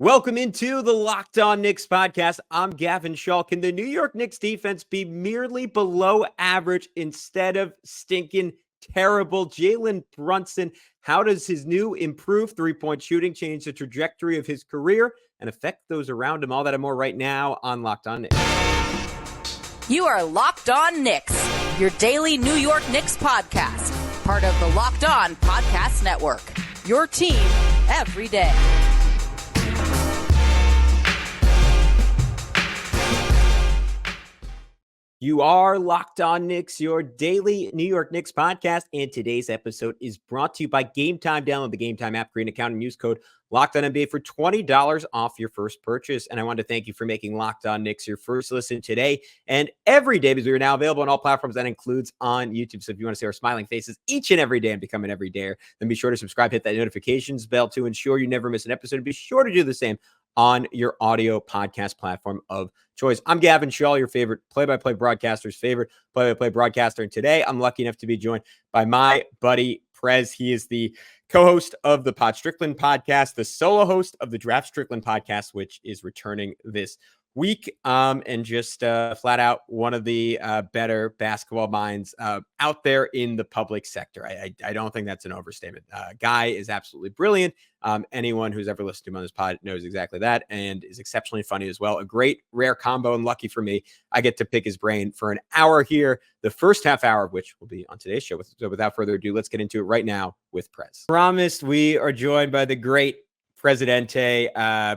Welcome into the Locked On Knicks podcast. I'm Gavin Schall. Can the New York Knicks defense be merely below average instead of stinking terrible? Jalen Brunson, how does his new improved three-point shooting change the trajectory of his career and affect those around him? All that and more right now on Locked On Knicks. You are Locked On Knicks, your daily New York Knicks podcast, part of the Locked On Podcast Network, your team every day. You are Locked On Knicks, your daily New York Knicks podcast, and today's episode is brought to you by Gametime. Download the Gametime app, create an account, and use code LOCKEDONNBA for $20 off your first purchase. And I want to thank you for making Locked On Knicks your first listen today and every day, because we are now available on all platforms. That includes on YouTube. So if you want to see our smiling faces each and every day and become an everydayer, then be sure to subscribe, hit that notifications bell to ensure you never miss an episode. And be sure to do the same on your audio podcast platform of choice. I'm Gavin Schall, your favorite play-by-play broadcaster's favorite play-by-play broadcaster. And today I'm lucky enough to be joined by my buddy Prez. He is the co-host of the Pod Strickland podcast, the solo host of the Draft Strickland podcast, which is returning this week, and just flat out one of the better basketball minds out there in the public sector. I don't think that's an overstatement. Guy is absolutely brilliant. Anyone who's ever listened to him on this pod knows exactly that, and is exceptionally funny as well. A great rare combo, and lucky for me, I get to pick his brain for an hour here, the first half hour of which will be on today's show. So without further ado, let's get into it right now with Prez. Promised, we are joined by the great Presidente.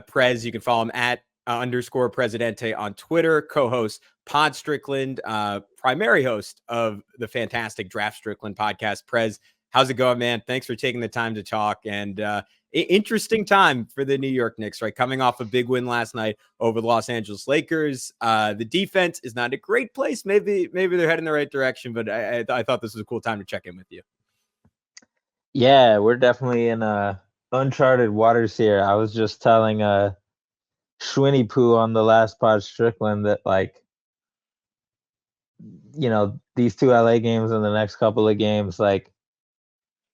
Prez, you can follow him at _ Presidente on Twitter, co-host Pod Strickland, primary host of the fantastic Draft Strickland podcast. Prez, how's it going, man? Thanks for taking the time to talk. And interesting time for the New York Knicks, right? Coming off a big win last night over the Los Angeles Lakers. The defense is not a great place. Maybe they're heading the right direction, but I thought this was a cool time to check in with you. Yeah, we're definitely in uncharted waters here. I was just telling Schwinny Poo on the last Pod Strickland that, like, you know, these two LA games and the next couple of games, like,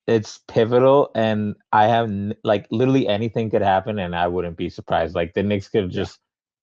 it's pivotal, and I have like literally anything could happen and I wouldn't be surprised. Like, the Knicks could just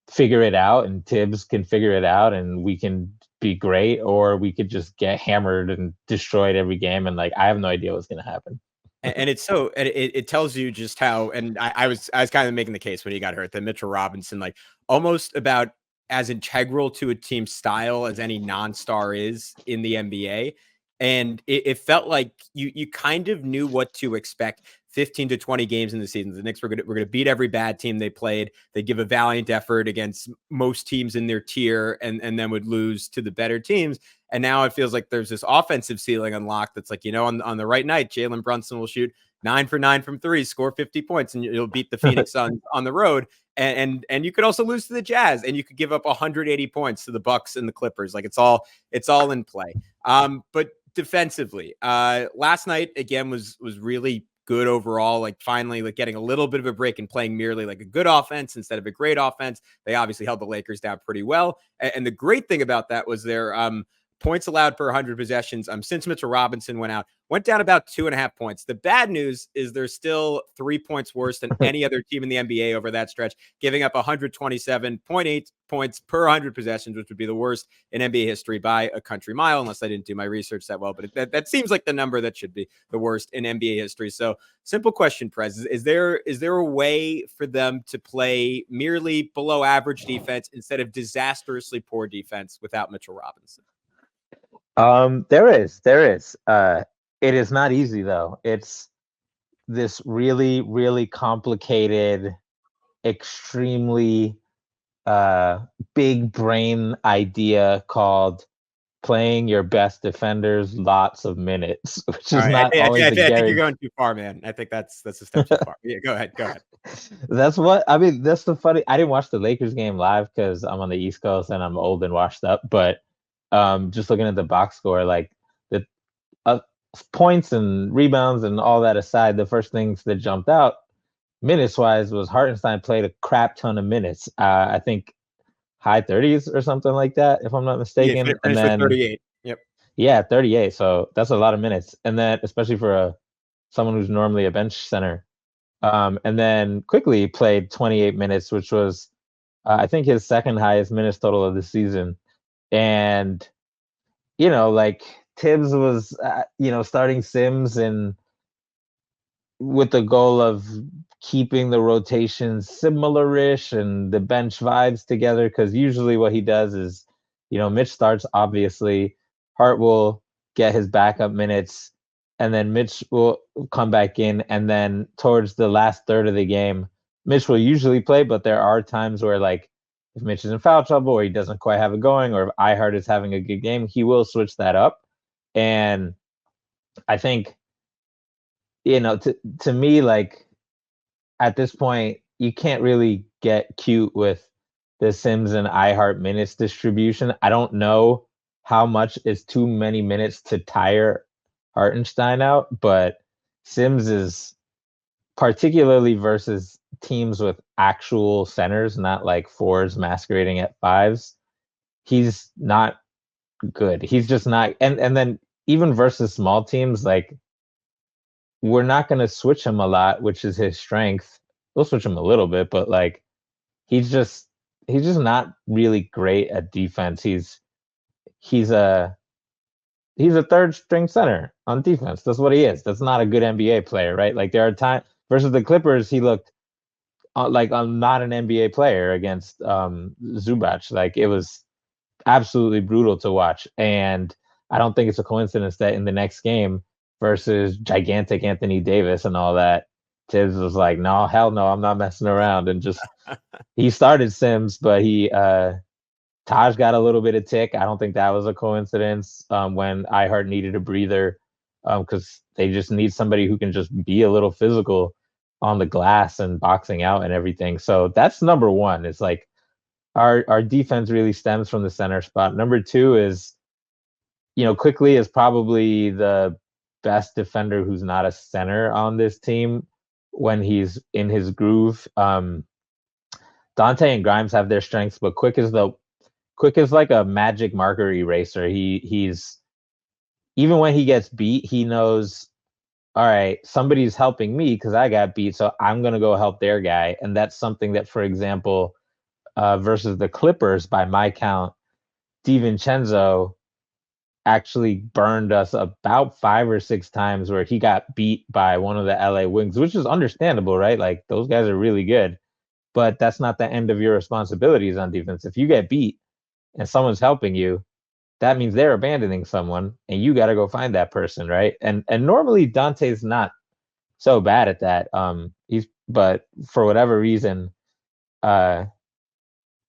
figure it out, and Tibbs can figure it out, and we can be great, or we could just get hammered and destroyed every game, and like I have no idea what's gonna happen. And it's so, it tells you just how, and I was kind of making the case when he got hurt that Mitchell Robinson, like, almost about as integral to a team's style as any non-star is in the NBA. And it felt like you kind of knew what to expect 15 to 20 games in the season. The Knicks were going to beat every bad team they played. They give a valiant effort against most teams in their tier, and then would lose to the better teams. And now it feels like there's this offensive ceiling unlocked. That's like, you know, on the right night, Jalen Brunson will shoot 9 for 9 from three, score 50 points, and you'll beat the Phoenix Suns on the road. And you could also lose to the Jazz, and you could give up 180 points to the Bucks and the Clippers. Like, it's all in play. But defensively, last night again was really good overall. Like, finally, like, getting a little bit of a break and playing merely like a good offense instead of a great offense. They obviously held the Lakers down pretty well. And the great thing about that was their points allowed per 100 possessions. Since Mitchell Robinson went down about 2.5 points. The bad news is they're still 3 points worse than any other team in the NBA over that stretch, giving up 127.8 points per 100 possessions, which would be the worst in NBA history by a country mile, unless I didn't do my research that well. But that seems like the number that should be the worst in NBA history. So, simple question, Prez, is there a way for them to play merely below average defense instead of disastrously poor defense without Mitchell Robinson? There is. It is not easy, though. It's this really, really complicated, extremely big brain idea called playing your best defenders lots of minutes, which is not always. I think you're going too far, man. I think that's a step too far. Yeah, go ahead. That's the funny. I didn't watch the Lakers game live because I'm on the East Coast and I'm old and washed up, but just looking at the box score, like the points and rebounds and all that aside, the first things that jumped out minutes wise was Hartenstein played a crap ton of minutes. I think high 30s or something like that, if I'm not mistaken. Yeah, and then 38. Yep. Yeah, 38. So that's a lot of minutes. And then especially for someone who's normally a bench center. And then Quickley played 28 minutes, which was, I think, his second highest minutes total of the season. And, like Tibbs was, starting Sims and with the goal of keeping the rotations similar-ish and the bench vibes together, because usually what he does is, Mitch starts, obviously. Hart will get his backup minutes, and then Mitch will come back in, and then towards the last third of the game, Mitch will usually play, but there are times where, like, if Mitch is in foul trouble or he doesn't quite have it going, or if iHeart is having a good game, he will switch that up. And I think, to me, like, at this point, you can't really get cute with the Sims and iHeart minutes distribution. I don't know how much is too many minutes to tire Hartenstein out, but Sims is, particularly versus teams with actual centers, not like fours masquerading at fives, he's not good. He's just not. And then even versus small teams, like, we're not going to switch him a lot, which is his strength. We'll switch him a little bit, but like, he's just not really great at defense. He's a third string center on defense. That's what he is. That's not a good NBA player, right? Like, there are times versus the Clippers, he looked like I'm not an NBA player against Zubac. Like, it was absolutely brutal to watch. And I don't think it's a coincidence that in the next game versus gigantic Anthony Davis and all that, Tibbs was like, no, hell no, I'm not messing around. And just, he started Sims, but Taj got a little bit of tick. I don't think that was a coincidence when iHeart needed a breather, because they just need somebody who can just be a little physical on the glass and boxing out and everything. So that's number one. It's like, our defense really stems from the center spot. Number two is, Quickley is probably the best defender who's not a center on this team when he's in his groove. Dante and Grimes have their strengths, but Quick is like a magic marker eraser. He's even when he gets beat, he knows, all right, somebody's helping me because I got beat, so I'm gonna go help their guy. And that's something that, for example, versus the Clippers, by my count, DiVincenzo actually burned us about 5 or 6 times where he got beat by one of the LA wings, which is understandable, right? Like, those guys are really good, but that's not the end of your responsibilities on defense. If you get beat and someone's helping you, that means they're abandoning someone and you got to go find that person, right? And normally Dante's not so bad at that. But for whatever reason, he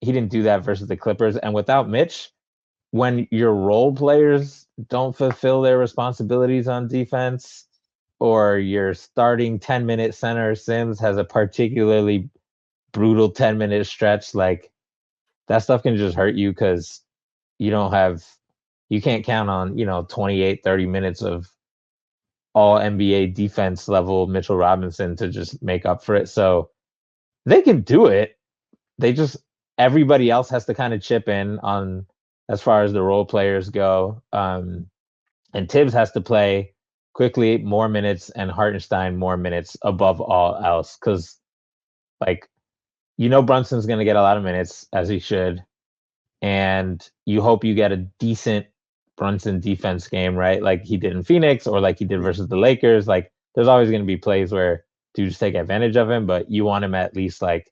didn't do that versus the Clippers. And without Mitch, when your role players don't fulfill their responsibilities on defense, or your starting 10-minute center Sims has a particularly brutal 10-minute stretch, like, that stuff can just hurt you because you can't count on 28, 30 minutes of all NBA defense level Mitchell Robinson to just make up for it. So they can do it. Everybody else has to kind of chip in on, as far as the role players go. And Tibbs has to play Quickley more minutes and Hartenstein more minutes above all else. Because, like, Brunson's going to get a lot of minutes, as he should. And you hope you get a decent Brunson defense game, right? Like he did in Phoenix, or like he did versus the Lakers. Like, there's always going to be plays where dudes take advantage of him, but you want him at least, like,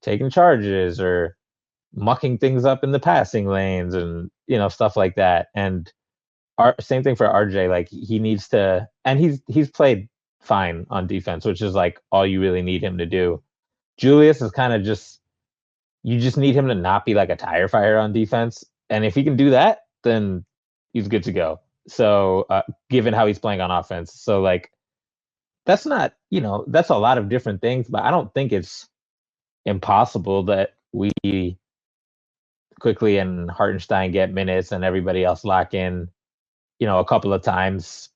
taking charges or mucking things up in the passing lanes and stuff like that. And same thing for RJ. Like, he needs to, and he's played fine on defense, which is like all you really need him to do. Julius is kind of just, you just need him to not be like a tire fire on defense, and if he can do that, then he's good to go. So given how he's playing on offense, so like, that's not, that's a lot of different things, but I don't think it's impossible that we Quickley and Hartenstein get minutes and everybody else lock in, a couple of times,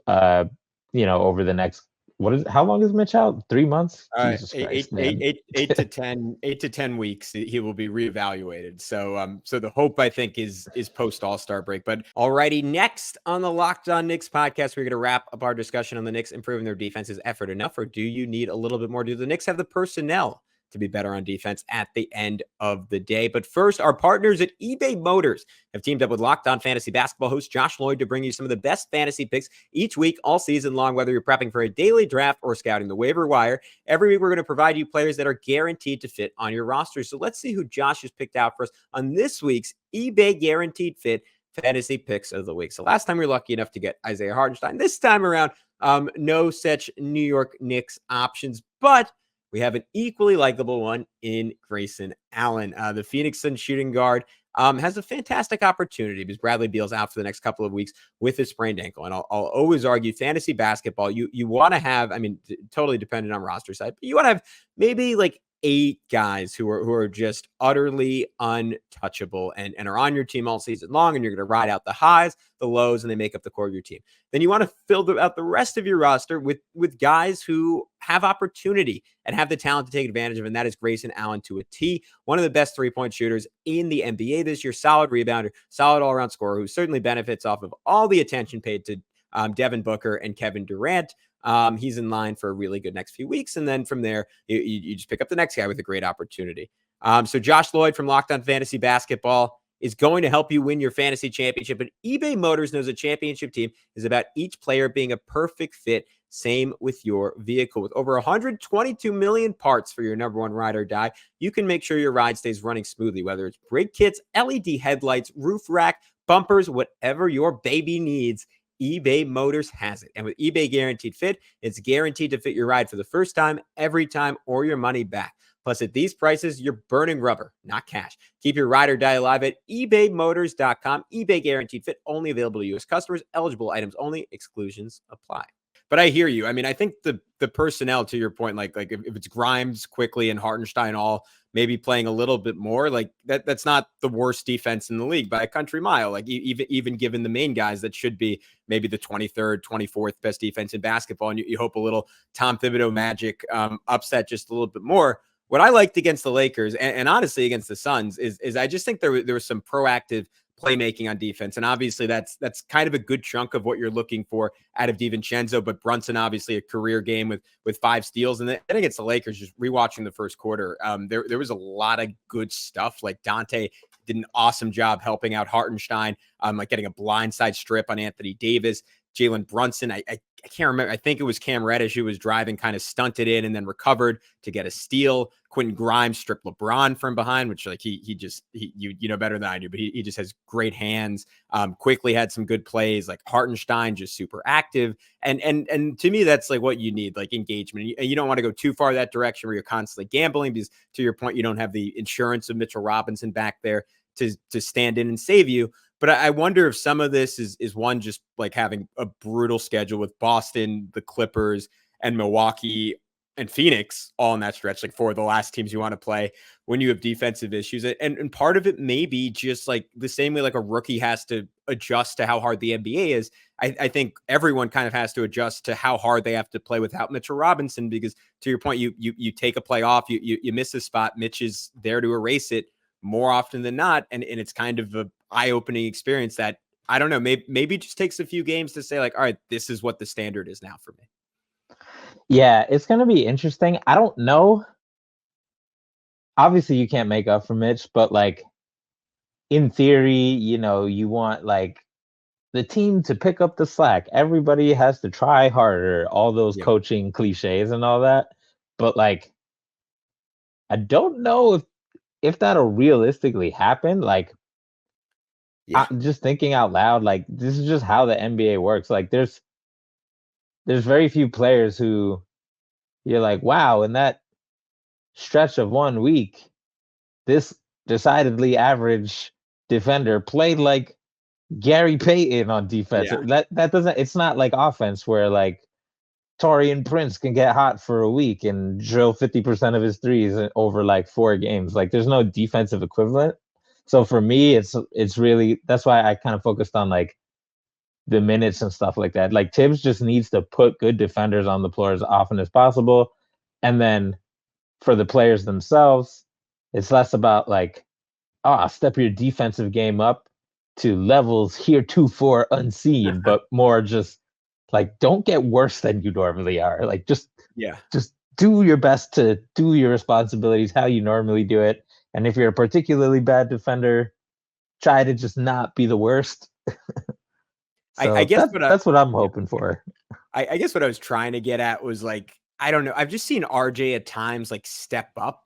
over the next how long is Mitch out? 3 months? Jesus Eight, Christ, man. 8 to 10 weeks, he will be reevaluated. So the hope, I think, is post All-Star break. But alrighty, next on the Locked On Knicks podcast, we're going to wrap up our discussion on the Knicks improving their defense. Is effort enough, or do you need a little bit more? Do the Knicks have the personnel to be better on defense at the end of the day? But first, our partners at eBay Motors have teamed up with Locked On Fantasy Basketball host Josh Lloyd to bring you some of the best fantasy picks each week, all season long. Whether you're prepping for a daily draft or scouting the waiver wire, every week we're going to provide you players that are guaranteed to fit on your roster. So let's see who Josh has picked out for us on this week's eBay Guaranteed Fit Fantasy Picks of the Week. So last time we were lucky enough to get Isaiah Hartenstein. This time around, no such New York Knicks options, but we have an equally likable one in Grayson Allen. The Phoenix Suns shooting guard has a fantastic opportunity because Bradley Beal's out for the next couple of weeks with his sprained ankle. And I'll always argue fantasy basketball, you want to have, I mean, totally dependent on roster side, but you want to have maybe like 8 guys who are just utterly untouchable and are on your team all season long, and you're going to ride out the highs, the lows, and they make up the core of your team. Then you want to fill out the rest of your roster with guys who have opportunity and have the talent to take advantage of, and that is Grayson Allen to a T. One of the best three-point shooters in the NBA this year, solid rebounder, solid all-around scorer, who certainly benefits off of all the attention paid to Devin Booker and Kevin Durant. He's in line for a really good next few weeks. And then from there, you just pick up the next guy with a great opportunity. So Josh Lloyd from Locked On Fantasy Basketball is going to help you win your fantasy championship. But eBay Motors knows a championship team is about each player being a perfect fit. Same with your vehicle. With over 122 million parts for your number one ride or die, you can make sure your ride stays running smoothly, whether it's brake kits, LED headlights, roof rack, bumpers, whatever your baby needs. eBay Motors has it. And with eBay Guaranteed Fit, it's guaranteed to fit your ride for the first time, every time, or your money back. Plus, at these prices, you're burning rubber, not cash. Keep your ride or die alive at ebaymotors.com. eBay Guaranteed Fit, only available to U.S. customers. Eligible items only. Exclusions apply. But I hear you. I mean, I think the personnel, to your point, like if it's Grimes, Quickley, and Hartenstein all maybe playing a little bit more, like that's not the worst defense in the league by a country mile. Like even given the main guys, that should be maybe the 23rd, 24th best defense in basketball. And you hope a little Tom Thibodeau magic upset just a little bit more. What I liked against the Lakers and honestly against the Suns is I just think there was some proactive playmaking on defense. And obviously that's kind of a good chunk of what you're looking for out of DiVincenzo, but Brunson, obviously a career game with 5 steals. And then I think it's the Lakers, just rewatching the first quarter. There was a lot of good stuff. Like Dante did an awesome job helping out Hartenstein, like getting a blindside strip on Anthony Davis. Jalen Brunson, I can't remember. I think it was Cam Reddish who was driving, kind of stunted in and then recovered to get a steal. Quentin Grimes stripped LeBron from behind, which like you know better than I do, but he just has great hands. Quickley had some good plays, like Hartenstein, just super active. And to me, that's like what you need, like engagement. You don't want to go too far that direction where you're constantly gambling because, to your point, you don't have the insurance of Mitchell Robinson back there to stand in and save you. But I wonder if some of this is one, just like having a brutal schedule with Boston, the Clippers, and Milwaukee and Phoenix all in that stretch, like 4 of the last teams you want to play when you have defensive issues. And part of it may be just like the same way like a rookie has to adjust to how hard the NBA is. I think everyone kind of has to adjust to how hard they have to play without Mitchell Robinson, because to your point, you take a play off, you miss a spot, Mitch is there to erase it more often than not. And it's kind of a eye-opening experience that, I don't know, maybe just takes a few games to say like, all right, this is what the standard is now for me. Yeah, it's going to be interesting. I don't know. Obviously, you can't make up for Mitch, but like in theory, you know, you want like the team to pick up the slack. Everybody has to try harder, all those coaching cliches and all that. But like, I don't know if that'll realistically happen. Like, I'm just thinking out loud, like this is just how the NBA works. Like there's very few players who you're like, wow, in that stretch of 1 week, this decidedly average defender played like Gary Payton on defense. That doesn't, it's not like offense where like Taurean Prince can get hot for a week and drill 50% of his threes over like 4 games. Like there's no defensive equivalent. So for me, it's really, that's why I kind of focused on like the minutes and stuff like that. Like Tibbs just needs to put good defenders on the floor as often as possible. And then for the players themselves, it's less about like, step your defensive game up to levels heretofore unseen, but more just like, don't get worse than you normally are. Like just do your best to do your responsibilities how you normally do it. And if you're a particularly bad defender, try to just not be the worst. So I guess that's what I'm hoping for. I guess what I was trying to get at was like, I don't know. I've just seen RJ at times like step up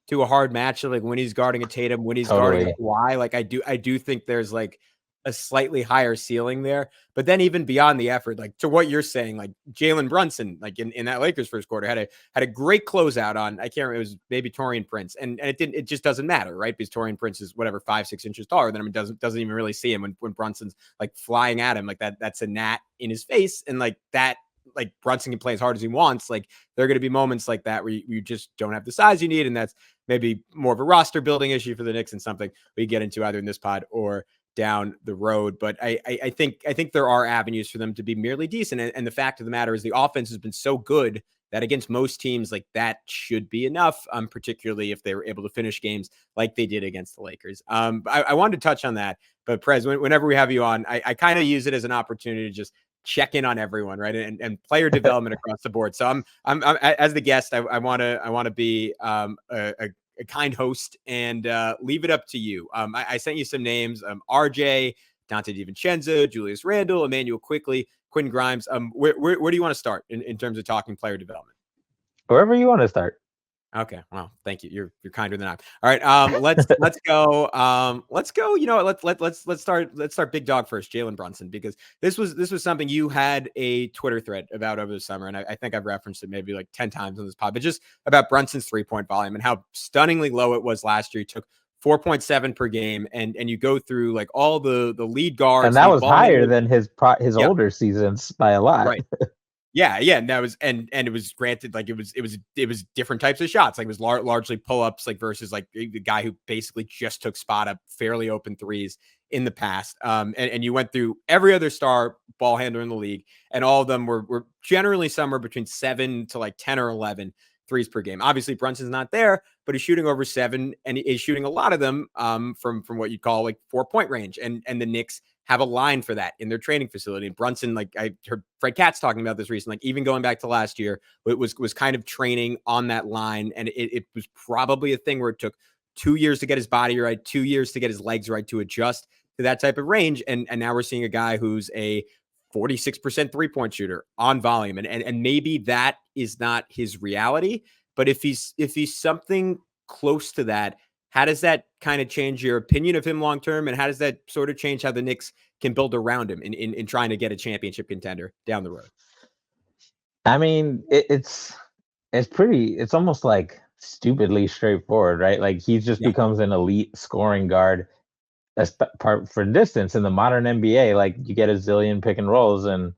to a hard matchup, like when he's guarding a Tatum, when he's guarding a Kawhi. Like I do think there's like a slightly higher ceiling there. But then even beyond the effort, like to what you're saying, like Jalen Brunson, like in that Lakers first quarter had a great closeout on, I can't remember, it was maybe Taurean Prince. And it just doesn't matter, right? Because Taurean Prince is whatever, 5-6 inches taller than him, and doesn't even really see him when Brunson's like flying at him, like that's a gnat in his face. And like that, like Brunson can play as hard as he wants. Like there are going to be moments like that where you just don't have the size you need. And that's maybe more of a roster building issue for the Knicks and something we get into either in this pod or down the road. But I think there are avenues for them to be merely decent. And the fact of the matter is the offense has been so good that against most teams, like that should be enough, particularly if they were able to finish games like they did against the Lakers. I wanted to touch on that, but Prez, whenever we have you on, I kind of use it as an opportunity to just check in on everyone, right? And player development across the board. So I'm as the guest, I want to be a kind host and leave it up to you. I sent you some names: RJ, Dante DiVincenzo, Julius Randle, Immanuel Quickley, Quinn Grimes. Where do you want to start in terms of talking player development? Wherever you want to start. Okay. Well, thank you. You're kinder than I am. All right. Let's go. Let's go. You know, let's start big dog first, Jalen Brunson, because this was something you had a Twitter thread about over the summer. And I think I've referenced it maybe like 10 times on this pod, but just about Brunson's 3-point volume and how stunningly low it was last year. He took 4.7 per game. And you go through like all the lead guards. And that was higher than his older seasons by a lot. Right. Yeah, and that was and it was granted, like it was different types of shots. Like it was largely pull-ups, like versus like the guy who basically just took spot up fairly open threes in the past. And you went through every other star ball handler in the league, and all of them were generally somewhere between 7 to like 10 or 11 threes per game. Obviously, Brunson's not there, but he's shooting over 7, and he's shooting a lot of them from what you'd call like 4-point range. And the Knicks have a line for that in their training facility. And Brunson, like I heard Fred Katz talking about this recently, like even going back to last year, it was kind of training on that line. And it was probably a thing where it took 2 years to get his body right, 2 years to get his legs right to adjust to that type of range. And now we're seeing a guy who's a 46% 3-point shooter on volume. And maybe that is not his reality, but if he's something close to that, how does that kind of change your opinion of him long-term? And how does that sort of change how the Knicks can build around him in trying to get a championship contender down the road? I mean, it's almost like stupidly straightforward, right? Like he just becomes an elite scoring guard as part for distance in the modern NBA. Like you get a zillion pick and rolls, and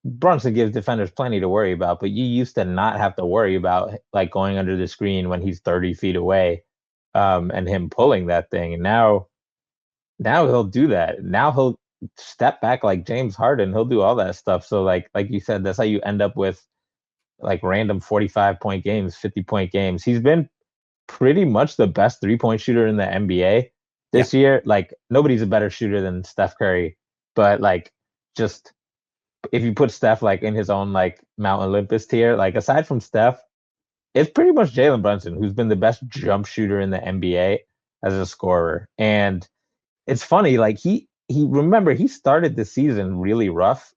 Brunson gives defenders plenty to worry about, but you used to not have to worry about like going under the screen when he's 30 feet away, and him pulling that thing. And now he'll do that. Now he'll step back like James Harden. He'll do all that stuff. So like you said, that's how you end up with like random 45-point games, 50-point games. He's been pretty much the best 3-point shooter in the NBA this year. Like nobody's a better shooter than Steph Curry, but like just if you put Steph like in his own like Mount Olympus tier, like aside from Steph, it's pretty much Jalen Brunson who's been the best jump shooter in the NBA as a scorer. And it's funny, like he started the season really rough,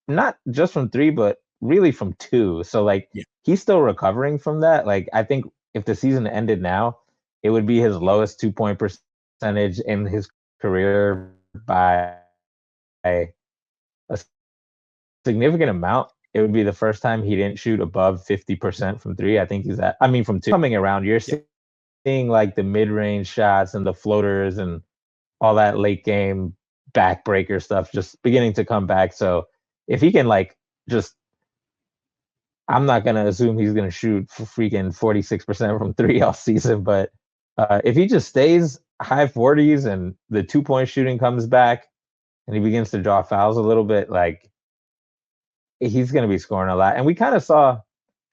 not just from 3, but really from 2. So like he's still recovering from that. Like I think if the season ended now, it would be his lowest 2-point percentage in his career by a significant amount. It would be the first time he didn't shoot above 50% from 3. I think from 2. Coming around, you're seeing like the mid-range shots and the floaters and all that late game backbreaker stuff just beginning to come back. So if he can like I'm not going to assume he's going to shoot freaking 46% from 3 all season, but if he just stays high 40s and the 2-point shooting comes back, and he begins to draw fouls a little bit, like he's going to be scoring a lot. And we kind of saw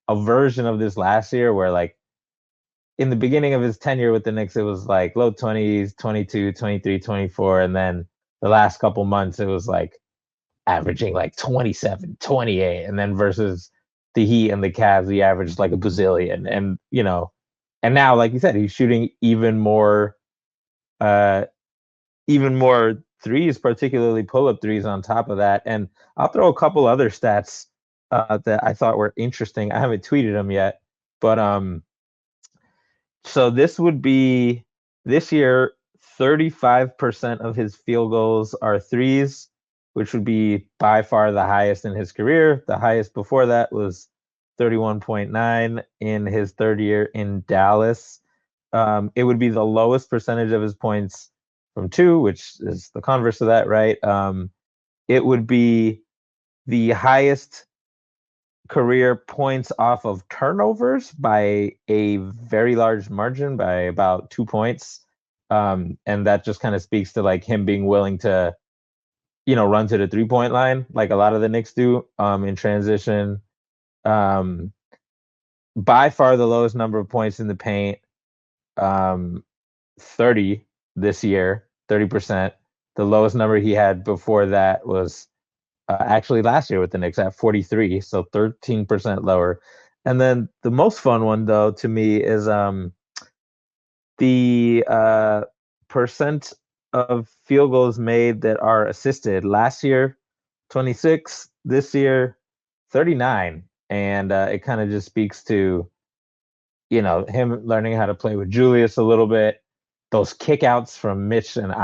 a version of this last year where like in the beginning of his tenure with the Knicks, it was like low 20s, 22, 23, 24. And then the last couple months, it was like averaging like 27, 28. And then versus the Heat and the Cavs, he averaged like a bazillion. And, and now, like you said, he's shooting even more threes, particularly pull-up threes on top of that. And I'll throw a couple other stats that I thought were interesting. I haven't tweeted them yet, but so this year, 35% of his field goals are threes, which would be by far the highest in his career. The highest before that was 31.9 in his third year in Dallas. It would be the lowest percentage of his points from two, which is the converse of that, right? It would be the highest career points off of turnovers by a very large margin, by about 2 points. And that just kind of speaks to like him being willing to, run to the 3-point line, like a lot of the Knicks do in transition. By far the lowest number of points in the paint, 30 this year, 30%. The lowest number he had before that was actually last year with the Knicks at 43, so 13% lower. And then the most fun one, though, to me is the percent of field goals made that are assisted. Last year, 26. This year, 39. And it kind of just speaks to, him learning how to play with Julius a little bit. Those kickouts from Mitch and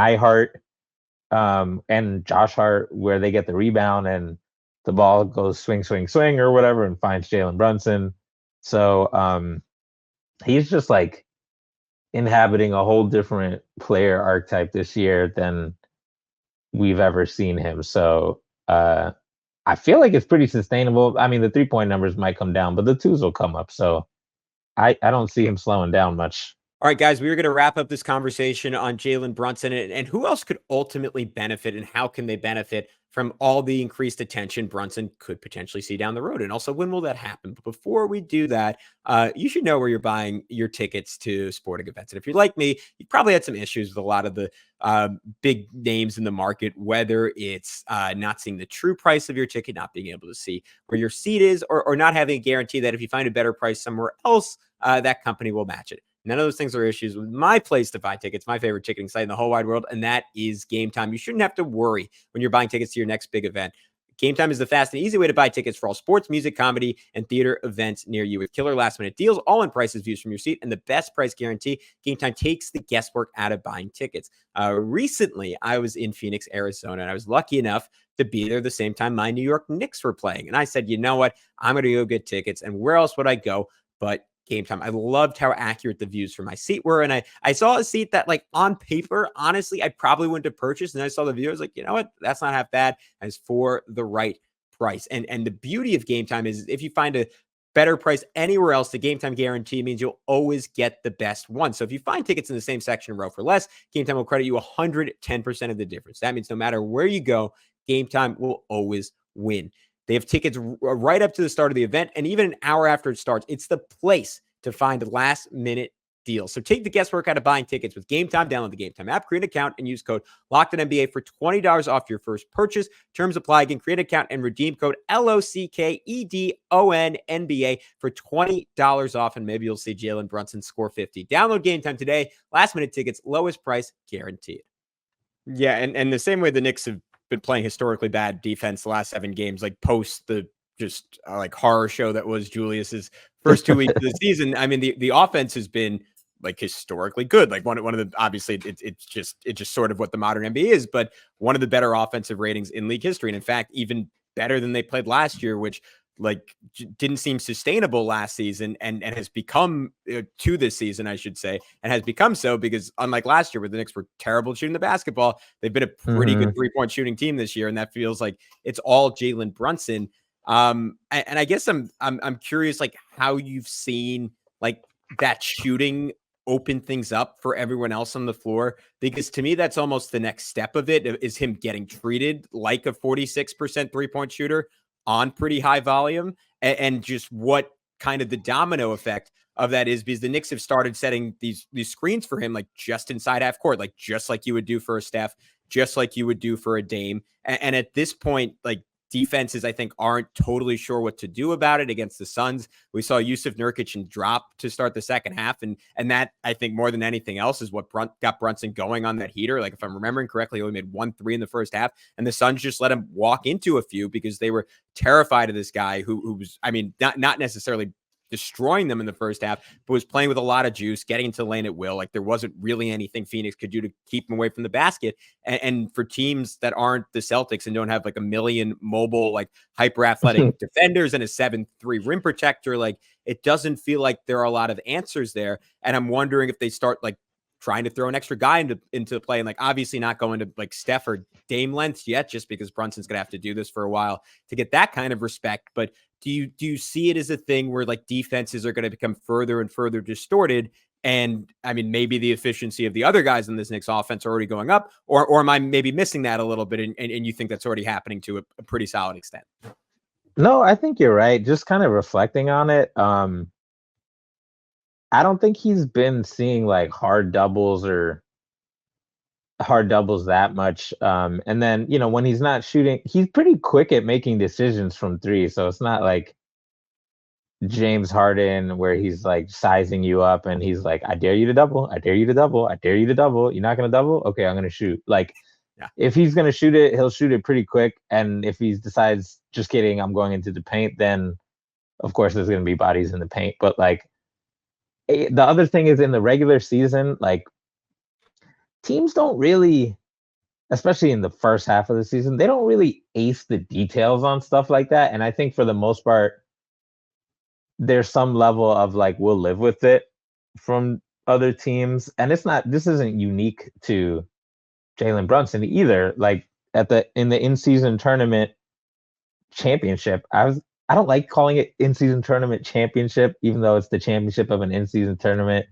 and Josh Hart, where they get the rebound and the ball goes swing, swing, swing or whatever and finds Jalen Brunson. So he's just like inhabiting a whole different player archetype this year than we've ever seen him. So I feel like it's pretty sustainable. I mean, the 3-point numbers might come down, but the twos will come up. So I don't see him slowing down much. All right, guys, we are going to wrap up this conversation on Jalen Brunson and who else could ultimately benefit and how can they benefit from all the increased attention Brunson could potentially see down the road. And also, when will that happen? But before we do that, you should know where you're buying your tickets to sporting events. And if you're like me, you probably had some issues with a lot of the big names in the market, whether it's not seeing the true price of your ticket, not being able to see where your seat is, or not having a guarantee that if you find a better price somewhere else, that company will match it. None of those things are issues with my place to buy tickets, my favorite ticketing site in the whole wide world, and that is Gametime. You shouldn't have to worry when you're buying tickets to your next big event. Gametime is the fast and easy way to buy tickets for all sports, music, comedy, and theater events near you. With killer last-minute deals, all-in prices, views from your seat, and the best price guarantee, Gametime takes the guesswork out of buying tickets. Recently, I was in Phoenix, Arizona, and I was lucky enough to be there the same time my New York Knicks were playing. And I said, you know what? I'm going to go get tickets. And where else would I go but Gametime? I loved how accurate the views from my seat were. And I saw a seat that, like, on paper, honestly, I probably wouldn't have purchased. And I saw the view. I was like, you know what? That's not half bad. As for the right price. And the beauty of Gametime is if you find a better price anywhere else, the Gametime guarantee means you'll always get the best one. So if you find tickets in the same section row for less, Gametime will credit you 110% of the difference. That means no matter where you go, Gametime will always win. They have tickets right up to the start of the event, and even an hour after it starts. It's the place to find last-minute deals. So take the guesswork out of buying tickets with Gametime. Download the Gametime app, create an account, and use code LOCKEDONNBA for $20 off your first purchase. Terms apply. Again, create an account and redeem code LOCKEDONNBA for $20 off, and maybe you'll see Jalen Brunson score 50. Download Gametime today. Last-minute tickets, lowest price guaranteed. Yeah, and the same way the Knicks have been playing historically bad defense the last 7 games, like post the just like horror show that was Julius's first 2 weeks of the season. I mean, the offense has been like historically good. Like one of the, obviously it's just sort of what the modern NBA is, but one of the better offensive ratings in league history. And in fact, even better than they played last year, which like didn't seem sustainable last season and has become to this season, I should say, and has become so because unlike last year where the Knicks were terrible shooting the basketball, they've been a pretty good 3-point shooting team this year. And that feels like it's all Jalen Brunson. And I guess I'm curious, like how you've seen like that shooting open things up for everyone else on the floor? Because to me, that's almost the next step of it, is him getting treated like a 46% 3-point shooter on pretty high volume, and just what kind of the domino effect of that is, because the Knicks have started setting these screens for him, like just inside half court, like just like you would do for a Steph, just like you would do for a Dame. And at this point, like, defenses, I think, aren't totally sure what to do about it against the Suns. We saw Yusuf Nurkic drop to start the second half, and that, I think, more than anything else, is what got Brunson going on that heater. Like, if I'm remembering correctly, he only made 1 3 in the first half, and the Suns just let him walk into a few because they were terrified of this guy who was, I mean, not necessarily destroying them in the first half, but was playing with a lot of juice, getting into the lane at will. Like, there wasn't really anything Phoenix could do to keep him away from the basket. And for teams that aren't the Celtics and don't have like a million mobile, like hyper athletic defenders and a 7-3 rim protector, like, it doesn't feel like there are a lot of answers there. And I'm wondering if they start like trying to throw an extra guy into the play, and like, obviously not going to like Steph or Dame lengths yet, just because Brunson's gonna have to do this for a while to get that kind of respect. But do you see it as a thing where like defenses are going to become further and further distorted? And I mean, maybe the efficiency of the other guys in this Knicks offense are already going up, or am I maybe missing that a little bit? And you think that's already happening to a pretty solid extent? No, I think you're right. Just kind of reflecting on it. I don't think he's been seeing like hard doubles that much. And then, when he's not shooting, he's pretty quick at making decisions from three. So it's not like James Harden where he's like sizing you up and he's like, I dare you to double. I dare you to double. I dare you to double. You're not going to double? Okay, I'm going to shoot. Like, if he's going to shoot it, he'll shoot it pretty quick. And if he decides, just kidding, I'm going into the paint, then of course there's going to be bodies in the paint. But like, the other thing is, in the regular season, like, teams don't really, especially in the first half of the season, they don't really ace the details on stuff like that. And I think for the most part, there's some level of like, we'll live with it from other teams. And this isn't unique to Jalen Brunson either. Like, in the in-season tournament championship, I don't like calling it in-season tournament championship, even though it's the championship of an in-season tournament.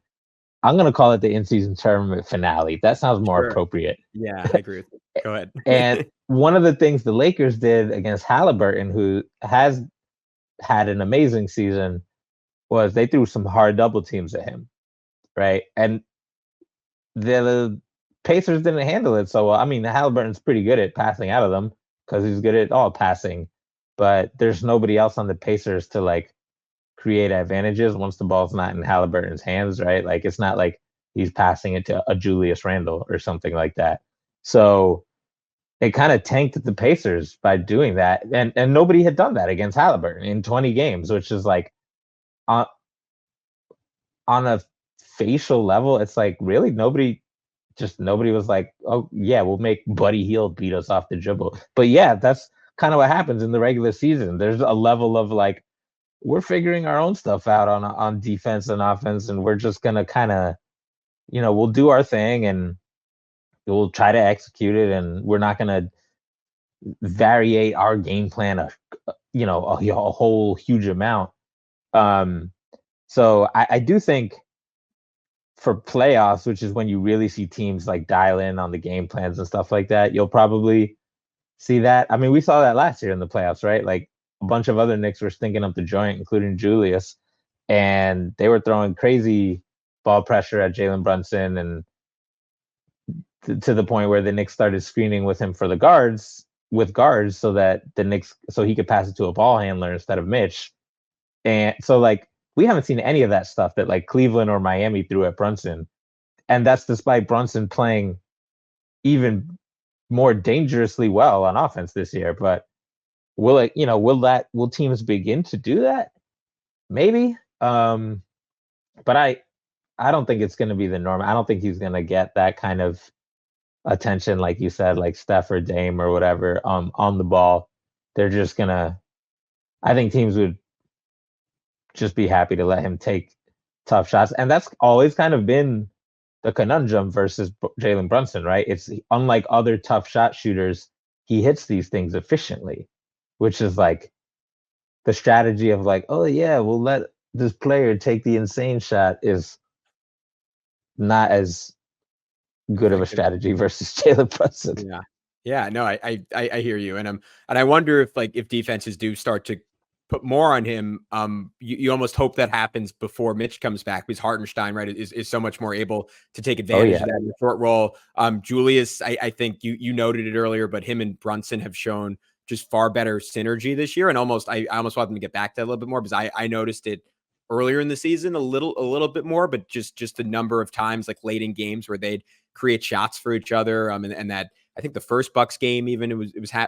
I'm going to call it the in-season tournament finale. That sounds more appropriate. Yeah, I agree with you. Go ahead. And one of the things the Lakers did against Halliburton, who has had an amazing season, was they threw some hard double teams at him, right? And the Pacers didn't handle it so well. I mean, Halliburton's pretty good at passing out of them because he's good at all passing, but there's nobody else on the Pacers to like create advantages once the ball's not in Halliburton's hands, right? Like, it's not like he's passing it to a Julius Randle or something like that. So it kind of tanked the Pacers by doing that. And nobody had done that against Halliburton in 20 games, which is like, on a facial level, it's like, really nobody was like, oh yeah, we'll make Buddy Hield beat us off the dribble. But yeah, that's kind of what happens in the regular season. There's a level of like, we're figuring our own stuff out on defense and offense, and we're just gonna kind of, we'll do our thing and we'll try to execute it, and we're not gonna variate our game plan a whole huge amount. So I do think for playoffs, which is when you really see teams like dial in on the game plans and stuff like that, you'll probably see that. I mean, we saw that last year in the playoffs, right? Like, a bunch of other Knicks were stinking up the joint, including Julius, and they were throwing crazy ball pressure at Jalen Brunson, and to the point where the Knicks started screening with him for the guards, so that so he could pass it to a ball handler instead of Mitch. And so like, we haven't seen any of that stuff that like Cleveland or Miami threw at Brunson. And that's despite Brunson playing even more dangerously well on offense this year. But will teams begin to do that? Maybe. But I don't think it's going to be the norm. I don't think he's going to get that kind of attention, like you said, like Steph or Dame or whatever, on the ball. They're just going to, I think teams would just be happy to let him take tough shots. And that's always kind of been the conundrum versus Jalen Brunson, right? It's unlike other tough shot shooters, he hits these things efficiently, which is like the strategy of like, oh yeah, we'll let this player take the insane shot is not as good of a strategy versus Jalen Brunson. Yeah, no, I hear you, and I wonder if defenses do start to put more on him. You almost hope that happens before Mitch comes back, because Hartenstein, right, is so much more able to take advantage of that in the short roll. Julius, I think you noted it earlier, but him and Brunson have shown just far better synergy this year, and I almost want them to get back to that a little bit more, because I noticed it earlier in the season a little bit more, but just a number of times like late in games where they'd create shots for each other, and that. I think the first Bucks game, even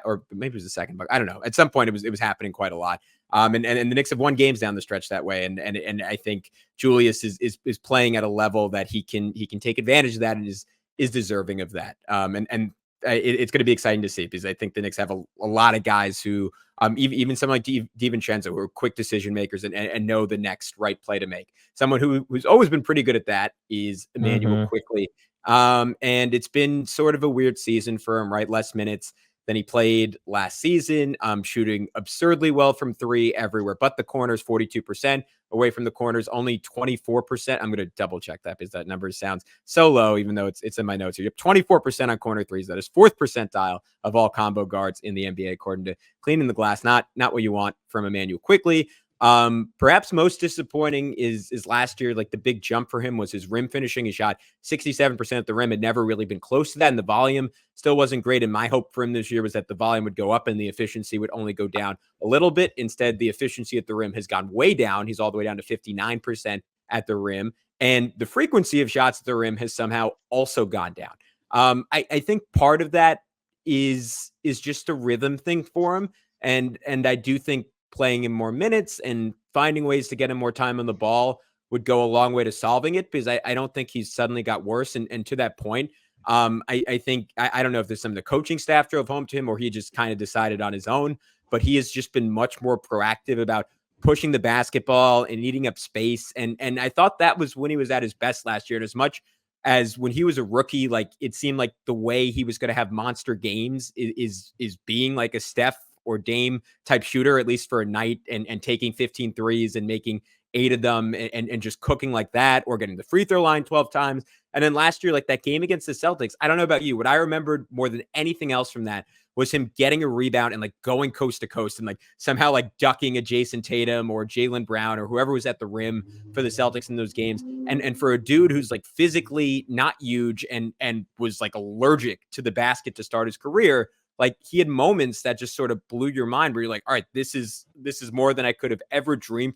or maybe it was the second Bucks. I don't know. At some point, it was happening quite a lot. And the Knicks have won games down the stretch that way. And I think Julius is playing at a level that he can take advantage of that, and is deserving of that. It's going to be exciting to see, because I think the Knicks have a lot of guys who, even someone like DiVincenzo, who are quick decision makers and know the next right play to make. Someone who's always been pretty good at that is Immanuel Quickley. And it's been sort of a weird season for him, right? Less minutes than he played last season. Shooting absurdly well from three everywhere, but the corners, 42% away from the corners, only 24%. I'm going to double check that, because that number sounds so low, even though it's in my notes here. You have 24% on corner threes. That is 4th percentile of all combo guards in the NBA, according to Cleaning the Glass. Not what you want from Immanuel Quickley. Perhaps most disappointing is last year, like the big jump for him was his rim finishing. He shot 67% at the rim, had never really been close to that. And the volume still wasn't great. And my hope for him this year was that the volume would go up and the efficiency would only go down a little bit. Instead, the efficiency at the rim has gone way down. He's all the way down to 59% at the rim. And the frequency of shots at the rim has somehow also gone down. I think part of that is just a rhythm thing for him. And I do think playing him more minutes and finding ways to get him more time on the ball would go a long way to solving it, because I don't think he's suddenly got worse. And to that point, I think, I don't know if there's some of the coaching staff drove home to him, or he just kind of decided on his own, but he has just been much more proactive about pushing the basketball and eating up space. And I thought that was when he was at his best last year. And as much as when he was a rookie, like it seemed like the way he was going to have monster games is being like a Steph or Dame type shooter, at least for a night, and taking 15 threes and making 8 of them and just cooking like that, or getting the free throw line 12 times. And then last year, like that game against the Celtics, I don't know about you, what I remembered more than anything else from that was him getting a rebound and like going coast to coast and like somehow like ducking a Jason Tatum or Jalen Brown or whoever was at the rim for the Celtics in those games. And for a dude who's like physically not huge and was like allergic to the basket to start his career, like he had moments that just sort of blew your mind where you're like, all right, this is more than I could have ever dreamed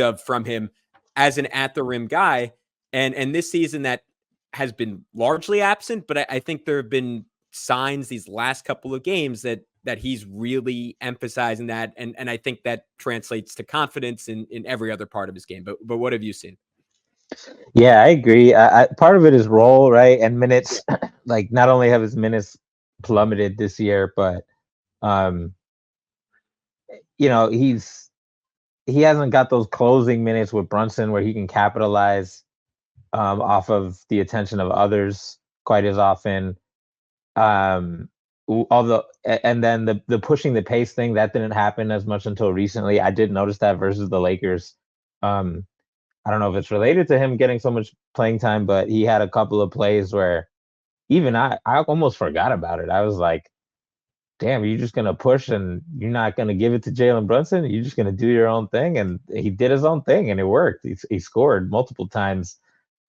of from him as an at the rim guy. And this season that has been largely absent, but I think there have been signs these last couple of games that he's really emphasizing that. And I think that translates to confidence in every other part of his game. But what have you seen? Yeah, I agree. Part of it is role, right? And minutes. Like not only have his minutes plummeted this year, but he hasn't got those closing minutes with Brunson where he can capitalize off of the attention of others quite as often. Although, and then the pushing the pace thing, that didn't happen as much until recently. I did notice that versus the Lakers. I don't know if it's related to him getting so much playing time, but he had a couple of plays where even I almost forgot about it. I was like, damn, you're just going to push and you're not going to give it to Jalen Brunson. You're just going to do your own thing. And he did his own thing and it worked. He scored multiple times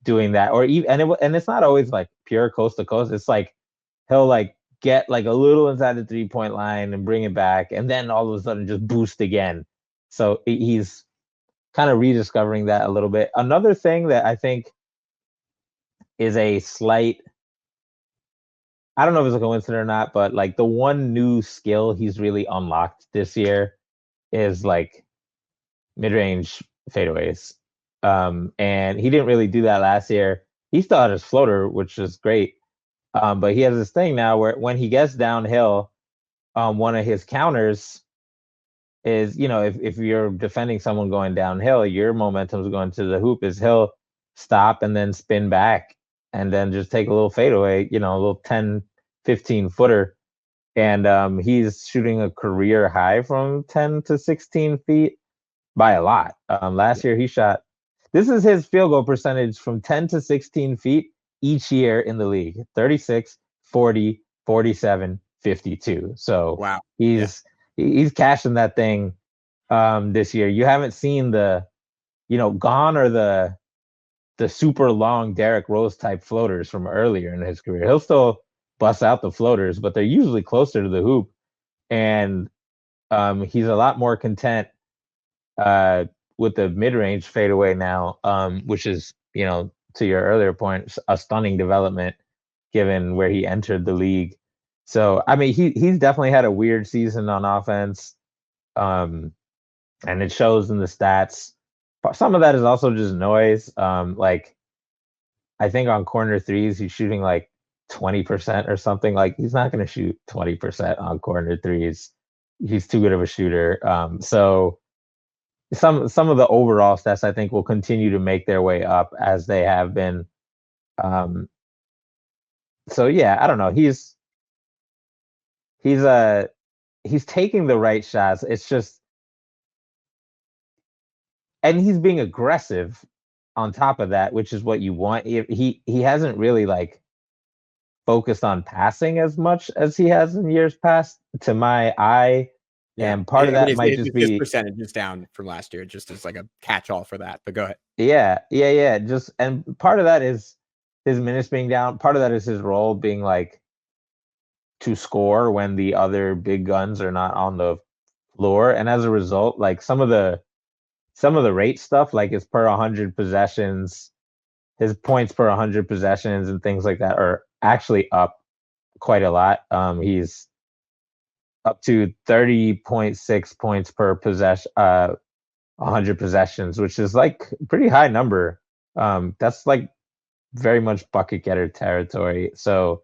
doing that. Or even, and it's not always like pure coast to coast. It's like he'll like get like a little inside the 3-point line and bring it back. And then all of a sudden just boost again. So he's kind of rediscovering that a little bit. Another thing that I think is a slight, I don't know if it's a coincidence or not, but like the one new skill he's really unlocked this year is like mid-range fadeaways. And he didn't really do that last year. He still had his floater, which is great. But he has this thing now where when he gets downhill, one of his counters is, if you're defending someone going downhill, your momentum is going to the hoop, is he'll stop and then spin back and then just take a little fadeaway, a little 10, 15 footer. And he's shooting a career high from 10 to 16 feet by a lot. Last year he shot, This is his field goal percentage from 10 to 16 feet each year in the league. 36, 40, 47, 52. So Wow. he's cashing that thing this year. You haven't seen gone are the super long Derrick Rose type floaters from earlier in his career. He'll still bust out the floaters, but they're usually closer to the hoop. And he's a lot more content with the mid-range fadeaway now, which is, to your earlier point, a stunning development given where he entered the league. So, I mean, he's definitely had a weird season on offense, and it shows in the stats. Some of that is also just noise. Like, I think on corner threes, he's shooting like 20% or something. Like, he's not going to shoot 20% on corner threes. He's too good of a shooter. So some of the overall stats, I think, will continue to make their way up as they have been. So yeah, I don't know. He's taking the right shots. It's just, and he's being aggressive on top of that, which is what you want. He hasn't really like focused on passing as much as he has in years past, to my eye. Yeah. And part of that might just be his percentage is down from last year, just as like a catch-all for that. But go ahead. Yeah. Just, and part of that is his minutes being down. Part of that is his role being like to score when the other big guns are not on the floor. And as a result, like some of the rate stuff, like his per 100 possessions, his points per 100 possessions and things like that are actually up quite a lot. He's up to 30.6 points per possession, 100 possessions, which is like a pretty high number. That's like very much bucket getter territory. So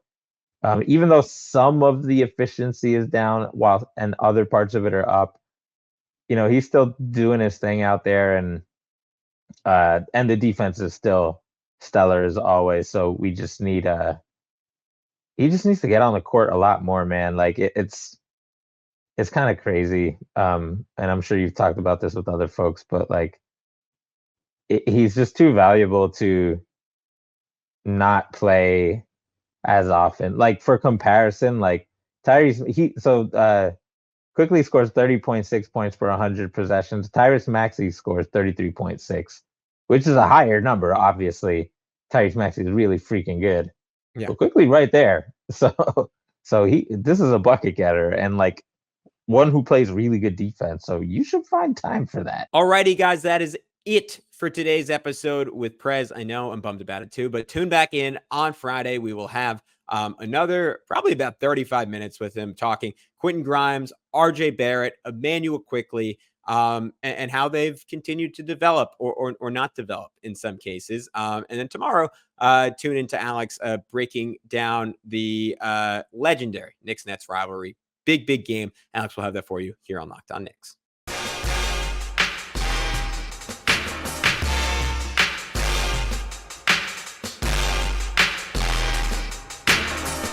even though some of the efficiency is down and other parts of it are up, he's still doing his thing out there, and the defense is still stellar as always. So we just need he just needs to get on the court a lot more, man. Like it's kind of crazy. And I'm sure you've talked about this with other folks, but like he's just too valuable to not play as often. Like for comparison, like Tyrese, Quickley scores 30.6 points per 100 possessions. Tyrese Maxey scores 33.6, which is a higher number, obviously. Tyrese Maxey is really freaking good. Yeah. But Quickley right there. So this is a bucket getter and like one who plays really good defense. So you should find time for that. Alrighty, guys, that is it for today's episode with Prez. I know I'm bummed about it too, but tune back in on Friday. We will have another probably about 35 minutes with him talking Quentin Grimes, RJ Barrett, Immanuel Quickley, and how they've continued to develop or not develop in some cases. And then tomorrow, tune into Alex breaking down the legendary Knicks-Nets rivalry. Big game. Alex will have that for you here on Locked On Knicks.